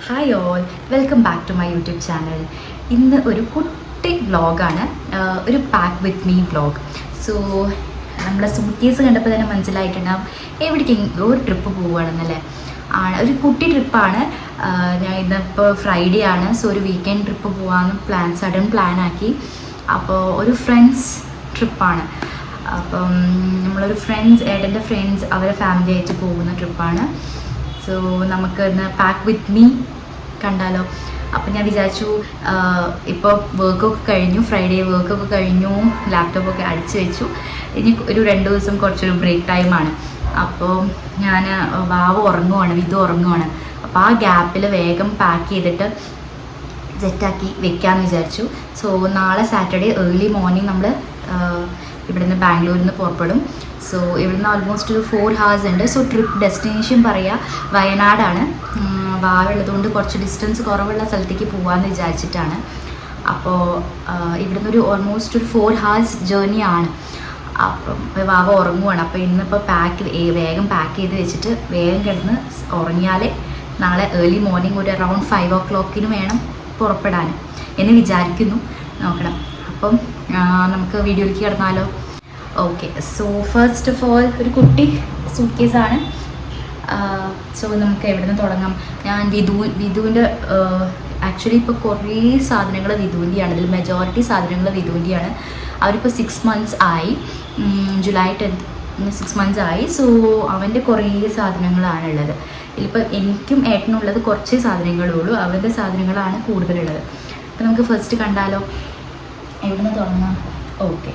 Hi all, welcome back to my YouTube channel. ഇന്ന് ഒരു കുട്ടി വ്ളോഗാണ്, ഒരു pack with me vlog. So നമ്മുടെ സൂട്ട്കേസ് കണ്ടപ്പോൾ തന്നെ മനസ്സിലായിട്ടുണ്ടാകും എവിടേക്കെങ്കിലും ഒരു ട്രിപ്പ് പോവുകയാണെന്നല്ലേ. ഒരു കുട്ടി ട്രിപ്പാണ്. ഞാൻ ഇന്നിപ്പോൾ ഫ്രൈഡേ ആണ്, സോ ഒരു വീക്കെൻഡ് ട്രിപ്പ് പോകാമെന്ന് സഡൻ പ്ലാനാക്കി. അപ്പോൾ ഒരു ഫ്രണ്ട്സ് ട്രിപ്പാണ്. അപ്പം നമ്മളൊരു ഏട്ടൻ്റെ ഫ്രണ്ട്സ് അവരെ ഫാമിലി ആയിട്ട് പോകുന്ന ട്രിപ്പാണ്. സോ നമുക്ക് ഇന്ന് പാക്ക് വിത്ത് മീ കണ്ടാലോ. അപ്പം ഞാൻ വിചാരിച്ചു, ഇപ്പോൾ വർക്കൊക്കെ കഴിഞ്ഞു, ഫ്രൈഡേ വർക്കൊക്കെ കഴിഞ്ഞു, ലാപ്ടോപ്പൊക്കെ അടിച്ചു വെച്ചു. ഇനി ഒരു 2 ദിവസം കുറച്ചൊരു ബ്രേക്ക് ടൈമാണ്. അപ്പോൾ ഞാൻ വിധു ഉറങ്ങുവാണ്. അപ്പോൾ ആ ഗ്യാപ്പിൽ വേഗം പാക്ക് ചെയ്തിട്ട് സെറ്റാക്കി വെക്കാമെന്ന് വിചാരിച്ചു. സോ നാളെ സാറ്റർഡേ ഏർലി മോർണിംഗ് നമ്മൾ ഇവിടുന്ന് ബാംഗ്ലൂരിൽ നിന്ന് പുറപ്പെടും. സോ ഇവിടുന്ന് ഓൾമോസ്റ്റ് ഒരു 4 hours ഉണ്ട്. സോ ട്രിപ്പ് ഡെസ്റ്റിനേഷൻ പറയുക വയനാടാണ്. വാവുള്ളതുകൊണ്ട് കുറച്ച് ഡിസ്റ്റൻസ് കുറവുള്ള സ്ഥലത്തേക്ക് പോകാമെന്ന് വിചാരിച്ചിട്ടാണ്. അപ്പോൾ ഇവിടുന്ന് ഒരു ഓൾമോസ്റ്റ് ഒരു 4 hours ജേർണി ആണ്. അപ്പം വാവ ഉറങ്ങുവാണ്. അപ്പോൾ ഇന്നിപ്പോൾ വേഗം പാക്ക് ചെയ്ത് വെച്ചിട്ട് വേഗം കിടന്ന് ഉറങ്ങിയാലേ നാളെ ഏർലി മോർണിംഗ് ഒരു അറൗണ്ട് 5 o'clock വേണം പുറപ്പെടാൻ എന്ന് വിചാരിക്കുന്നു. നോക്കണം. അപ്പം നമുക്ക് വീഡിയോയിലേക്ക് കിടന്നാലോ. Okay, so first of all ഒരു കുട്ടി സൂട്ട് കേസാണ്. സോ നമുക്ക് എവിടെ നിന്ന് തുടങ്ങാം? ഞാൻ വിധുവിൻ്റെ ആക്ച്വലി ഇപ്പോൾ കുറേ സാധനങ്ങൾ വിധുവിൻ്റെയാണ്. ഇതിൽ മെജോറിറ്റി സാധനങ്ങൾ വിധുവിൻ്റെയാണ്. അവരിപ്പോൾ 6 months ആയി. ജൂലൈ 10th 6 months ആയി. സോ അവൻ്റെ കുറേ സാധനങ്ങളാണുള്ളത്. ഇതിലിപ്പോൾ എനിക്കും ഏട്ടനുള്ളത് കുറച്ചേ സാധനങ്ങളേ ഉള്ളൂ. അവൻ്റെ സാധനങ്ങളാണ് കൂടുതലുള്ളത്. അപ്പോൾ നമുക്ക് ഫസ്റ്റ് കണ്ടാലോ, എവിടെ നിന്ന് തുടങ്ങാം? ഓക്കെ,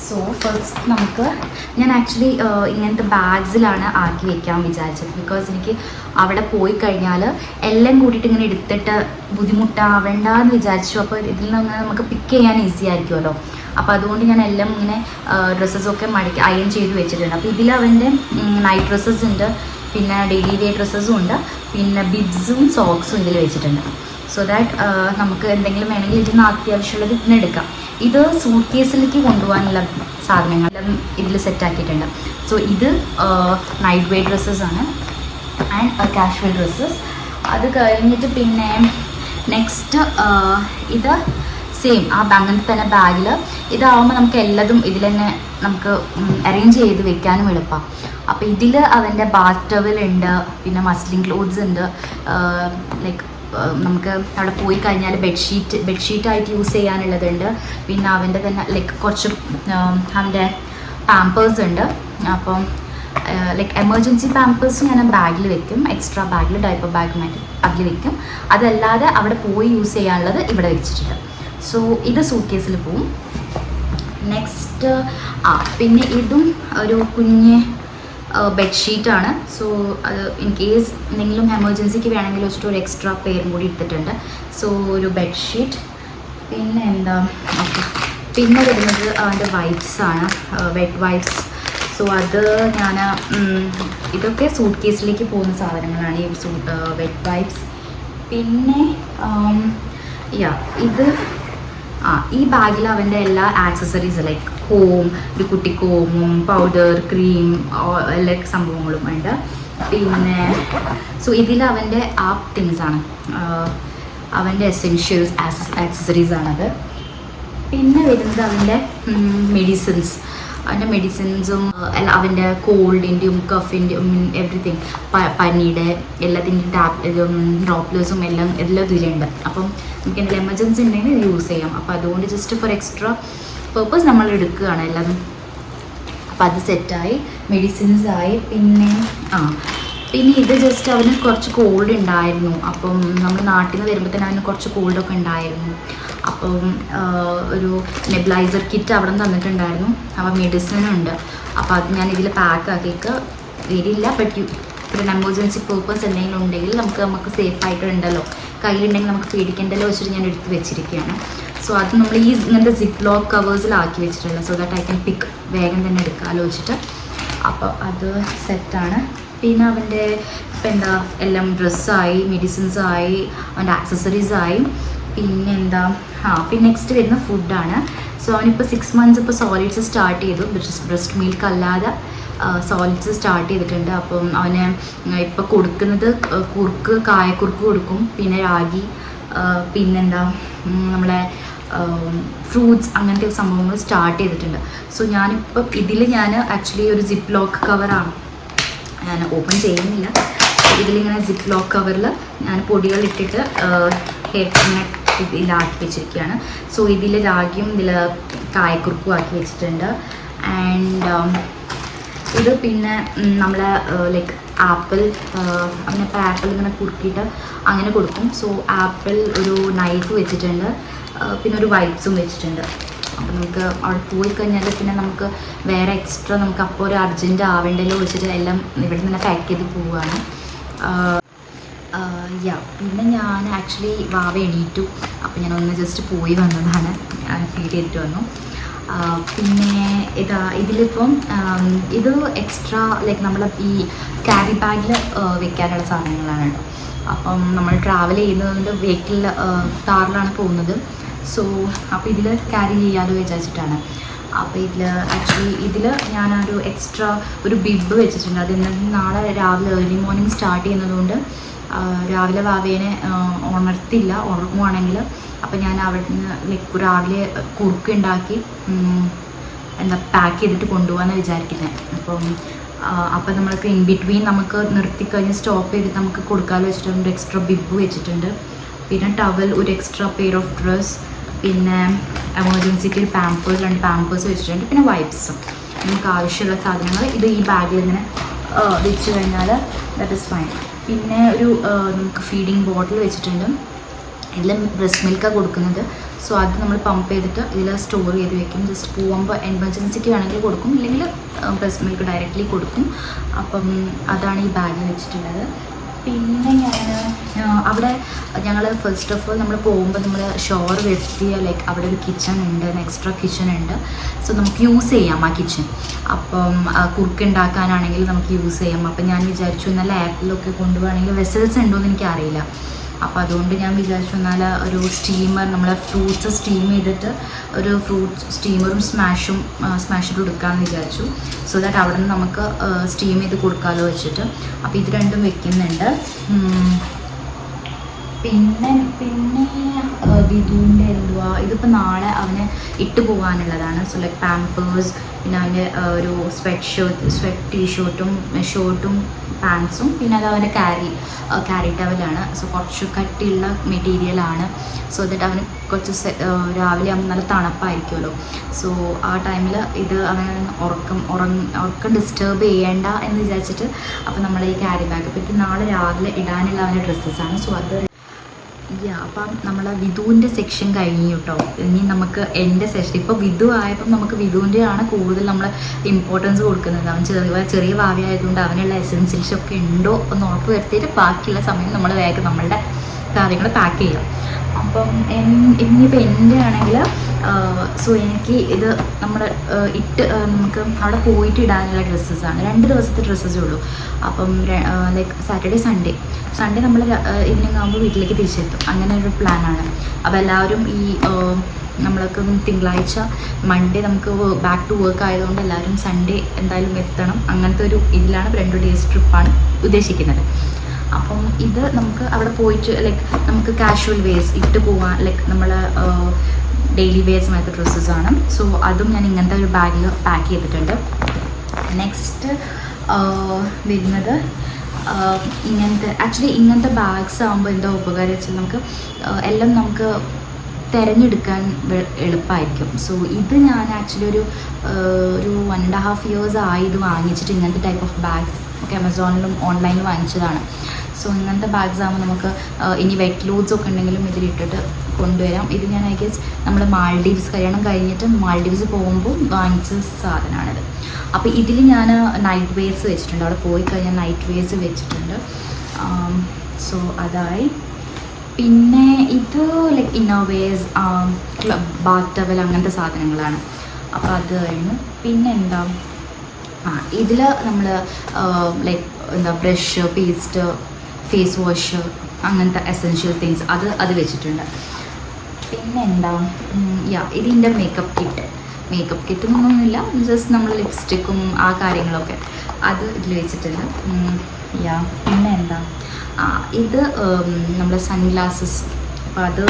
സോ ഫസ്റ്റ് ഞാൻ ആക്ച്വലി ഇങ്ങനത്തെ ബാഗ്സിലാണ് ആക്കി വെക്കാൻ വിചാരിച്ചത്. ബിക്കോസ് എനിക്ക് അവിടെ പോയി കഴിഞ്ഞാൽ എല്ലാം കൂട്ടിയിട്ട് ഇങ്ങനെ എടുത്തിട്ട് ബുദ്ധിമുട്ടാവേണ്ടെന്ന് വിചാരിച്ചു. അപ്പോൾ ഇതിൽ നിന്ന് നമുക്ക് പിക്ക് ചെയ്യാൻ ഈസി ആയിരിക്കുമല്ലോ. അപ്പോൾ അതുകൊണ്ട് ഞാൻ എല്ലാം ഇങ്ങനെ ഡ്രസ്സസൊക്കെ മടക്കി അയൺ ചെയ്ത് വെച്ചിട്ടുണ്ട്. അപ്പോൾ ഇതിൽ അവൻ്റെ നൈറ്റ് ഡ്രസ്സസ് ഉണ്ട്, പിന്നെ ഡെയിലി വെയർ ഡ്രസ്സസും ഉണ്ട്, പിന്നെ ബിബ്സും സോക്സും ഇതിൽ വെച്ചിട്ടുണ്ട്. സോ ദാറ്റ് നമുക്ക് എന്തെങ്കിലും വേണമെങ്കിൽ ഇതിന് അത്യാവശ്യമുള്ളത് ഇതിന് എടുക്കാം. ഇത് സൂട്ട് കേസിലേക്ക് കൊണ്ടുപോകാനുള്ള സാധനങ്ങളെല്ലാം ഇതിൽ സെറ്റാക്കിയിട്ടുണ്ട്. സോ ഇത് നൈറ്റ് വെയർ ഡ്രസ്സസ് ആണ് ആൻഡ് കാഷ്വൽ ഡ്രസ്സസ്. അത് കഴിഞ്ഞിട്ട് പിന്നെ നെക്സ്റ്റ് ഇത് സെയിം അങ്ങനത്തെ തന്നെ ബാഗിൽ ഇതാവുമ്പോൾ നമുക്ക് എല്ലാതും ഇതിൽ തന്നെ നമുക്ക് അറേഞ്ച് ചെയ്ത് വെക്കാനും എളുപ്പമാണ്. അപ്പോൾ ഇതിൽ അവൻ്റെ ബാത്ത് ടവലുണ്ട്, പിന്നെ മസ്ലിൻ ക്ലോത്ത്സ് ഉണ്ട്. ലൈക്ക് നമുക്ക് അവിടെ പോയി കഴിഞ്ഞാൽ ബെഡ്ഷീറ്റായിട്ട് യൂസ് ചെയ്യാനുള്ളതുണ്ട്. പിന്നെ അവൻ്റെ തന്നെ ലൈക്ക് കുറച്ച് അവൻ്റെ പാമ്പേഴ്സ് ഉണ്ട്. അപ്പം ലൈക്ക് എമർജൻസി പാമ്പേഴ്സ് ഞാൻ ബാഗിൽ വെക്കും, എക്സ്ട്രാ ബാഗിൽ ഡയപ്പർ ബാഗ് അതിൽ വെക്കും. അതല്ലാതെ അവിടെ പോയി യൂസ് ചെയ്യാനുള്ളത് ഇവിടെ വെച്ചിട്ടുണ്ട്. സോ ഇത് സൂട്ട് കേസിൽ പോവും. നെക്സ്റ്റ് പിന്നെ ഇതും ഒരു കുഞ്ഞ് ബെഡ്ഷീറ്റാണ്. സോ അത് ഇൻ കേസ് എന്തെങ്കിലും എമർജൻസിക്ക് വേണമെങ്കിൽ വെച്ചിട്ട് ഒരു എക്സ്ട്രാ പെയറും കൂടി എടുത്തിട്ടുണ്ട്. സോ ഒരു ബെഡ്ഷീറ്റ്. പിന്നെ എന്താ, ഓക്കെ, പിന്നെ വരുന്നത് അതിൻ്റെ വൈപ്സാണ്, വെറ്റ് വൈപ്സ്. സോ അത് ഞാൻ ഇതൊക്കെ സൂട്ട് കേസിലേക്ക് പോകുന്ന സാധനങ്ങളാണ്, ഈ വെറ്റ് വൈപ്സ്. പിന്നെ ഇത് ഈ ബാഗിൽ അവൻ്റെ എല്ലാ ആക്സസറീസ് ലൈക്ക് ഒരു കുട്ടി കോമും പൗഡർ ക്രീം എല്ലാ സംഭവങ്ങളും ഉണ്ട്. പിന്നെ സോ ഇതിൽ അവൻ്റെ തിങ്സാണ്, അവൻ്റെ എസെൻഷ്യൽസ് ആക്സസറീസാണത്. പിന്നെ വരുന്നത് അവൻ്റെ മെഡിസിൻസും അവൻ്റെ കോൾഡിൻ്റെയും കഫിൻ്റെയും എവറിത്തിങ്, പനിയുടെ എല്ലാത്തിൻ്റെയും ഡ്രോപ്ലേഴ്സും എല്ലാം ഇതിലുണ്ട്. അപ്പം നമുക്ക് എന്തെങ്കിലും എമർജൻസി ഉണ്ടെങ്കിൽ ഇത് യൂസ് ചെയ്യാം. അപ്പോൾ അതുകൊണ്ട് ജസ്റ്റ് ഫോർ എക്സ്ട്രാ പേർപ്പസ് നമ്മൾ എടുക്കുകയാണ് എല്ലാം. അപ്പോൾ അത് സെറ്റായി, മെഡിസിൻസായി. പിന്നെ ഇത് ജസ്റ്റ് അവന് കുറച്ച് കോൾഡ് ഉണ്ടായിരുന്നു. അപ്പം നമ്മൾ നാട്ടിൽ നിന്ന് വരുമ്പോൾ തന്നെ അവന് കുറച്ച് കോൾഡൊക്കെ ഉണ്ടായിരുന്നു. അപ്പം ഒരു നെബുലൈസർ കിറ്റ് അവിടെ നിന്ന് തന്നിട്ടുണ്ടായിരുന്നു. അപ്പോൾ മെഡിസിനുണ്ട്. അപ്പോൾ അത് ഞാൻ ഇതിൽ പാക്ക് ആക്കിയിട്ട് വരില്ല. ബട്ട് ഒരു എമർജൻസി പേർപ്പസ് എന്തെങ്കിലും ഉണ്ടെങ്കിൽ നമുക്ക് സേഫായിട്ട് ഉണ്ടല്ലോ, കയ്യിലുണ്ടെങ്കിൽ നമുക്ക് പേടിക്കേണ്ടല്ലോ വെച്ചിട്ട് ഞാൻ എടുത്ത് വെച്ചിരിക്കുകയാണ്. സോ അത് നമ്മൾ ഇങ്ങനത്തെ സിപ്പ് ലോക്ക് കവേഴ്സിലാക്കി വെച്ചിട്ടുള്ളത്. സോ ദാറ്റ് ഐ ക്യാൻ പിക്ക് വേഗം തന്നെ എടുക്കാമല്ലോ വെച്ചിട്ട്. അപ്പോൾ അത് സെറ്റാണ്. പിന്നെ അവൻ്റെ ഇപ്പം എന്താ എല്ലാം ഡ്രസ്സായി, മെഡിസിൻസായി, അവൻ്റെ ആക്സസറീസായി. പിന്നെ എന്താ പിന്നെ നെക്സ്റ്റ് വരുന്ന ഫുഡാണ്. സോ അവനിപ്പോൾ 6 months ഇപ്പോൾ സോളിഡ്സ് സ്റ്റാർട്ട് ചെയ്തു. ബ്രസ്റ്റ് മിൽക്ക് അല്ലാതെ സോളിഡ്സ് സ്റ്റാർട്ട് ചെയ്തിട്ടുണ്ട്. അപ്പം അവന് ഇപ്പോൾ കൊടുക്കുന്നത് കായക്കുറുക്ക് കൊടുക്കും, പിന്നെ രാഗി, പിന്നെന്താ നമ്മളെ ഫ്രൂട്ട്സ്, അങ്ങനത്തെ സംഭവങ്ങൾ സ്റ്റാർട്ട് ചെയ്തിട്ടുണ്ട്. സോ ഞാനിപ്പോൾ ഞാൻ ആക്ച്വലി ഒരു സിപ്പ് ലോക്ക് കവറാണ്, ഞാൻ ഓപ്പൺ ചെയ്യുന്നില്ല. ഇതിലിങ്ങനെ സിപ്പ് ലോക്ക് കവറിൽ ഞാൻ പൊടികൾ ഇട്ടിട്ട് ഇങ്ങനെ ഇതിലാക്കി വെച്ചിരിക്കുകയാണ്. സോ ഇതിൽ രാഗിയും ഇതിൽ കായക്കുറുക്കും ആക്കി വെച്ചിട്ടുണ്ട്. ആൻഡ് ഇത് പിന്നെ നമ്മളെ ലൈക്ക് ആപ്പിൾ, അങ്ങനത്തെ ആപ്പിൾ ഇങ്ങനെ കുറുക്കിയിട്ട് അങ്ങനെ കൊടുക്കും. സോ ആപ്പിൾ ഒരു നൈഫ് വെച്ചിട്ടുണ്ട്, പിന്നെ ഒരു വൈപ്സും വെച്ചിട്ടുണ്ട്. അപ്പോൾ നമുക്ക് അവിടെ പോയി കഴിഞ്ഞാൽ പിന്നെ നമുക്ക് വേറെ എക്സ്ട്രാ നമുക്ക് അപ്പോൾ ഒരു അർജൻറ്റ് ആവേണ്ടല്ലോ വെച്ചിട്ട് എല്ലാം ഇവിടെ നിന്ന് പാക്ക് ചെയ്ത് പോവുകയാണ്. പിന്നെ ഞാൻ ആക്ച്വലി വാവ എണീറ്റു, അപ്പോൾ ഞാനൊന്ന് ജസ്റ്റ് പോയി വന്നതാണ്, ഫീഡ് ചെയ്തിട്ട് വന്നു. പിന്നെ ഇതിലിപ്പം ഇത് എക്സ്ട്രാ ലൈക്ക് നമ്മൾ ഈ ക്യാരി ബാഗിൽ വെക്കാനുള്ള സാധനങ്ങളാണ് കേട്ടോ. അപ്പം നമ്മൾ ട്രാവൽ ചെയ്യുന്നതുകൊണ്ട് വെഹിക്കിളിൽ കാറിലാണ് പോകുന്നത്. സോ അപ്പോൾ ഇതിൽ ക്യാരി ചെയ്യാതെ വിചാരിച്ചിട്ടാണ്. അപ്പോൾ ഇതിൽ ഞാനൊരു എക്സ്ട്രാ ഒരു ബിബ് വെച്ചിട്ടുണ്ട്. അത് നാളെ രാവിലെ ഏർലി മോർണിംഗ് സ്റ്റാർട്ട് ചെയ്യുന്നതുകൊണ്ട് രാവിലെ വാവേനെ ഉറങ്ങുവാണെങ്കിൽ അപ്പോൾ ഞാൻ അവിടെ നിന്ന് ലൈക്ക് രാവിലെ കുറുക്ക് ഉണ്ടാക്കി പാക്ക് ചെയ്തിട്ട് കൊണ്ടുപോകാമെന്ന് വിചാരിക്കുന്നത്. അപ്പം നമ്മൾക്ക് ഇൻ ബിറ്റ്വീൻ നമുക്ക് നിർത്തിക്കഴിഞ്ഞ് സ്റ്റോപ്പ് ചെയ്തിട്ട് നമുക്ക് കൊടുക്കാമെന്ന് വെച്ചിട്ടുണ്ട്. എക്സ്ട്രാ ബിബ് വെച്ചിട്ടുണ്ട്, പിന്നെ ടവൽ, ഒരു എക്സ്ട്രാ പെയർ ഓഫ് ഡ്രസ്, പിന്നെ എമർജൻസിക്ക് ഒരു രണ്ട് പാമ്പേഴ്സ് വെച്ചിട്ടുണ്ട്, പിന്നെ വൈപ്സും. നമുക്ക് ആവശ്യമുള്ള സാധനങ്ങൾ ഇത് ഈ ബാഗിൽ ഇങ്ങനെ വെച്ച് കഴിഞ്ഞാൽ ദാറ്റ് ഇസ് ഫൈൻ. പിന്നെ ഒരു നമുക്ക് ഫീഡിങ് ബോട്ടിൽ വെച്ചിട്ടുണ്ട്. ഇതിൽ ബ്രസ്റ്റ് മിൽക്കാണ് കൊടുക്കുന്നത്. സോ അത് നമ്മൾ പമ്പ് ചെയ്തിട്ട് ഇതിൽ സ്റ്റോർ ചെയ്ത് വെക്കും. ജസ്റ്റ് പോകുമ്പോൾ എമർജൻസിക്ക് വേണമെങ്കിൽ കൊടുക്കും, ഇല്ലെങ്കിൽ ബ്രസ്റ്റ് മിൽക്ക് ഡയറക്റ്റ്ലി കൊടുക്കും. അപ്പം അതാണ് ഈ ബാഗിൽ വെച്ചിട്ടുള്ളത്. പിന്നെ അവിടെ ഞങ്ങൾ ഫസ്റ്റ് ഓഫ് ഓൾ നമ്മൾ പോകുമ്പോൾ നമ്മൾ ഷോർ വെച്ച് ലൈക്ക് അവിടെ ഒരു കിച്ചൺ ഉണ്ട്, എക്സ്ട്രാ കിച്ചൺ ഉണ്ട്. സോ നമുക്ക് യൂസ് ചെയ്യാം ആ കിച്ചൺ. അപ്പം കുറുക്ക് ഉണ്ടാക്കാനാണെങ്കിൽ നമുക്ക് യൂസ് ചെയ്യാം. അപ്പം ഞാൻ വിചാരിച്ചു എന്നാൽ ആപ്പിലൊക്കെ കൊണ്ടുപോകണമെങ്കിൽ വെസൽസ് ഉണ്ടോയെന്ന് എനിക്കറിയില്ല. അപ്പോൾ അതുകൊണ്ട് ഞാൻ വിചാരിച്ചു എന്നാൽ ഒരു സ്റ്റീമർ, നമ്മളെ ഫ്രൂട്ട്സ് സ്റ്റീം ചെയ്തിട്ട് ഒരു ഫ്രൂട്ട്സ് സ്റ്റീമറും സ്മാഷറും എടുക്കാമെന്ന് വിചാരിച്ചു. സോ ദാറ്റ് അവിടെ നിന്ന് നമുക്ക് സ്റ്റീം ചെയ്ത് കൊടുക്കാമല്ലോ വെച്ചിട്ട്. അപ്പോൾ ഇത് രണ്ടും വെക്കുന്നുണ്ട്. പിന്നെ വിധുവിൻ്റെ ഇതിപ്പോൾ നാളെ അവന് ഇട്ട് പോകാനുള്ളതാണ്. സോ ലൈക്ക് പാമ്പേഴ്സ്, പിന്നെ അവൻ്റെ ഒരു സ്വെറ്റ് ടീഷർട്ടും ഷർട്ടും പാൻസും, പിന്നെ അത് അവൻ്റെ ക്യാരി ടവലാണ്. സോ കുറച്ച് കട്ടിയുള്ള മെറ്റീരിയലാണ്. സോ ദാറ്റ് അവന് കുറച്ച് രാവിലെ ആകുമ്പോൾ നല്ല തണുപ്പായിരിക്കുമല്ലോ. സോ ആ ടൈമിൽ ഇത് അവന് ഉറക്കം ഡിസ്റ്റർബ് ചെയ്യേണ്ട എന്ന് വിചാരിച്ചിട്ട് അപ്പോൾ നമ്മൾ ഈ ക്യാരി ബാഗ്, അപ്പോൾ ഇത് നാളെ രാവിലെ ഇടാനുള്ള അവൻ്റെ ഡ്രസ്സസാണ്. സോ അത് അപ്പം നമ്മളെ വിധുവിൻ്റെ സെക്ഷൻ കഴിഞ്ഞു കേട്ടോ. ഇനി നമുക്ക് എൻ്റെ സെക്ഷൻ, ഇപ്പോൾ വിധു ആയപ്പം നമുക്ക് വിധുവിൻ്റെയാണ് കൂടുതൽ നമ്മൾ ഇമ്പോർട്ടൻസ് കൊടുക്കുന്നത്. അവൻ ചെറിയ ഭാവി ആയതുകൊണ്ട് അവനുള്ള എസെൻഷ്യൽസൊക്കെ ഉണ്ടോ എന്ന് ഉറപ്പ് വരുത്തിയിട്ട് ബാക്കിയുള്ള സമയം നമ്മൾ വേഗം നമ്മളുടെ കാര്യങ്ങൾ പാക്ക് ചെയ്യാം. അപ്പം ഇനിയിപ്പോൾ എൻ്റെ ആണെങ്കിൽ സോ എനിക്ക് ഇത് നമ്മൾ നമുക്ക് അവിടെ പോയിട്ട് ഇടാനുള്ള ഡ്രസ്സസാണ്. 2 ദിവസത്തെ ഡ്രസ്സസേ ഉള്ളൂ. അപ്പം ലൈക്ക് സാറ്റർഡേ സൺഡേ നമ്മൾ ഈവനിങ് ആകുമ്പോൾ വീട്ടിലേക്ക് തിരിച്ചെത്തും. അങ്ങനെ ഒരു പ്ലാനാണ്. അപ്പോൾ എല്ലാവരും ഈ നമ്മൾക്ക് തിങ്കളാഴ്ച മൺഡേ നമുക്ക് ബാക്ക് ടു വർക്ക് ആയതുകൊണ്ട് എല്ലാവരും സൺഡേ എന്തായാലും എത്തണം. അങ്ങനത്തെ ഒരു ഇതിലാണ് 2 ഡേയ്സ് ട്രിപ്പാണ് ഉദ്ദേശിക്കുന്നത്. അപ്പം ഇത് നമുക്ക് അവിടെ പോയിട്ട് ലൈക്ക് നമുക്ക് കാഷ്വൽ വേസ് ഇട്ട് പോകാൻ, ലൈക്ക് നമ്മൾ ഡെയിലി വെയർസ് ആയിട്ട് ഡ്രസ്സസാണ്. സോ അതും ഞാൻ ഇങ്ങനത്തെ ഒരു ബാഗിൽ പാക്ക് ചെയ്തിട്ടുണ്ട്. നെക്സ്റ്റ് വരുന്നത് ഇങ്ങനത്തെ ബാഗ്സ് ആകുമ്പോൾ എന്താ ഉപകാരം വെച്ചാൽ നമുക്ക് എല്ലാം നമുക്ക് തിരഞ്ഞെടുക്കാൻ എളുപ്പമായിരിക്കും. സോ ഇത് ഞാൻ ആക്ച്വലി ഒരു 1.5 years ആയി ഇത് വാങ്ങിച്ചിട്ട്. ഇങ്ങനത്തെ ടൈപ്പ് ഓഫ് ബാഗ്സ് ഒക്കെ ആമസോണിലും ഓൺലൈനിലും വാങ്ങിച്ചതാണ്. സോ ഇങ്ങനത്തെ ബാഗ്സ് ആകുമ്പോൾ നമുക്ക് ഇനി വെറ്റ് ലോഡ്സ് ഒക്കെ ഉണ്ടെങ്കിലും ഇതിലിട്ടിട്ട് കൊണ്ടുവരാം. ഇത് ഞാൻ ഐ ഗെസ് നമ്മൾ കല്യാണം കഴിഞ്ഞിട്ട് മാൾഡീവ്സ് പോകുമ്പോൾ വാങ്ങിച്ച സാധനമാണിത്. അപ്പോൾ ഇതിൽ ഞാൻ നൈറ്റ് വെയർസ് വെച്ചിട്ടുണ്ട്. അവിടെ പോയി കഴിഞ്ഞാൽ നൈറ്റ് വെയർസ് വെച്ചിട്ടുണ്ട്. സോ അതായി. പിന്നെ ഇത് ലൈക്ക് ഇന്നോവേഴ്സ്, ബാത്ത് ടവൽ, അങ്ങനത്തെ സാധനങ്ങളാണ്. അപ്പോൾ അത് കഴിഞ്ഞു. പിന്നെ എന്താ ഇതിൽ നമ്മൾ like brush, paste, face wash, അങ്ങനത്തെ എസെൻഷ്യൽ തിങ്സ് അത് വെച്ചിട്ടുണ്ട്. പിന്നെ എന്താ ഇതിൻ്റെ മേക്കപ്പ് കിറ്റ്. മേക്കപ്പ് കിട്ടുന്നൊന്നുമില്ല, ജസ്റ്റ് നമ്മൾ ലിപ്സ്റ്റിക്കും ആ കാര്യങ്ങളൊക്കെ അത് ഇതിൽ വെച്ചിട്ടുണ്ട്. യാ പിന്നെ എന്താ ഇത് നമ്മുടെ സൺഗ്ലാസസ്, അപ്പോൾ അത്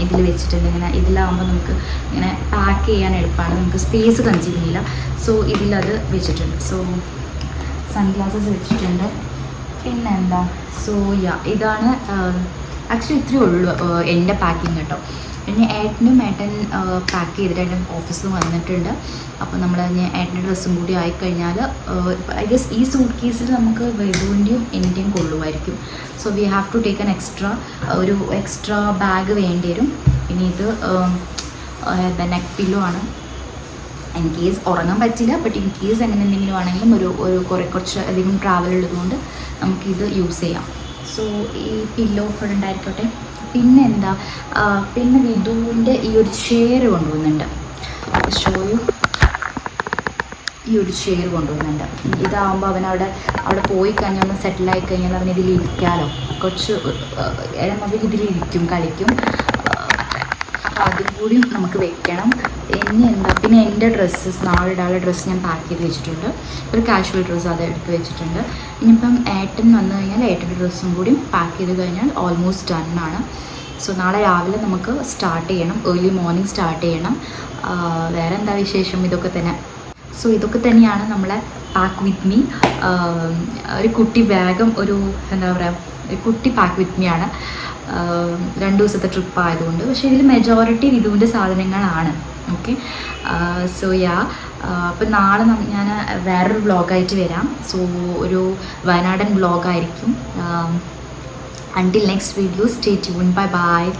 ഇതിൽ വെച്ചിട്ടുണ്ട്. ഇങ്ങനെ ഇതിലാകുമ്പോൾ നമുക്ക് ഇങ്ങനെ പാക്ക് ചെയ്യാൻ എളുപ്പമാണ്, നമുക്ക് സ്പേസ് കൺസ്യൂം ചെയ്യില്ല. സോ ഇതിലത് വെച്ചിട്ടുണ്ട്. സോ സൺഗ്ലാസസ് വെച്ചിട്ടുണ്ട്. പിന്നെ എന്താ, സോ യാ ഇതാണ് ആക്ച്വലി ഇത്രയേ ഉള്ളൂ എൻ്റെ പാക്കിങ് കേട്ടോ. പിന്നെ ഏട്ടൻ പാക്ക് ചെയ്തിട്ട് എൻ്റെ ഓഫീസിൽ വന്നിട്ടുണ്ട്. അപ്പോൾ നമ്മൾ ഏട്ടൻ്റെ ഡ്രസ്സും കൂടി ആയിക്കഴിഞ്ഞാൽ ഐ ഗസ് ഈ സൂട്ട് കേസിൽ നമുക്ക് വധുവിൻ്റെയും എൻ്റെയും കൊള്ളുമായിരിക്കും. So we have to take ഒരു എക്സ്ട്രാ ബാഗ് വേണ്ടി വരും. പിന്നെ ഇത് നെക്ക് പില്ലോ ആണ്. ഇൻ കേസ് ഉറങ്ങാൻ പറ്റില്ല, ബട്ട് ഇൻ കേസ് അങ്ങനെ എന്തെങ്കിലും ആണെങ്കിലും കുറച്ച് അധികം ട്രാവൽ ഉള്ളതുകൊണ്ട് നമുക്കിത് യൂസ് ചെയ്യാം. സോ ഈ പില്ലോ ഇവിടെ ഉണ്ടായിരിക്കട്ടെ. പിന്നെ എന്താ, പിന്നെ വിധുവിൻ്റെ ഈ ഒരു ചെയർ കൊണ്ടുവന്നുണ്ട്. ഷോയും ഈ ഒരു ചെയർ കൊണ്ടുവന്നുണ്ട്. ഇതാകുമ്പോൾ അവനവിടെ പോയി കഴിഞ്ഞാൽ ഒന്ന് സെറ്റിലായി കഴിഞ്ഞാൽ അവൻ ഇതിലിരിക്കാമല്ലോ, കുറച്ച് അവൻ ഇതിലിരിക്കും, കളിക്കും. അതും കൂടി നമുക്ക് വെക്കണം. ഇനി എന്താ, പിന്നെ എൻ്റെ നാളെ ഇടാനുള്ള ഡ്രസ്സ് ഞാൻ പാക്ക് ചെയ്ത് വെച്ചിട്ടുണ്ട്. ഒരു കാഷ്വൽ ഡ്രസ്സ് അത് എടുത്ത് വെച്ചിട്ടുണ്ട്. ഇനിയിപ്പം ഏട്ടൻ വന്നു കഴിഞ്ഞാൽ ഏട്ടൻ്റെ ഡ്രസ്സും കൂടി പാക്ക് ചെയ്ത് കഴിഞ്ഞാൽ ഓൾമോസ്റ്റ് ഡണ്ണാണ്. സോ നാളെ രാവിലെ നമുക്ക് സ്റ്റാർട്ട് ചെയ്യണം, ഏർലി മോർണിംഗ് സ്റ്റാർട്ട് ചെയ്യണം. വേറെ എന്താ വിശേഷം, ഇതൊക്കെ തന്നെ. സോ ഇതൊക്കെ തന്നെയാണ് നമ്മളെ പാക്ക് വിത്ത് മീ. ഒരു കുട്ടി ബാഗും എന്താ പറയുക, ഒരു കുട്ടി പാക്ക് വിത്ത് മീ ആണ്. 2 ദിവസത്തെ ട്രിപ്പ് ആയതുകൊണ്ട്. പക്ഷേ ഇതിൽ മെജോറിറ്റി വിധുവിൻ്റെ സാധനങ്ങളാണ്. ഓക്കെ, സോ യാ അപ്പം നാളെ ഞാൻ വേറൊരു വ്ളോഗായിട്ട് വരാം. സോ ഒരു വയനാടൻ വ്ളോഗായിരിക്കും. Until next video, stay tuned. Bye bye.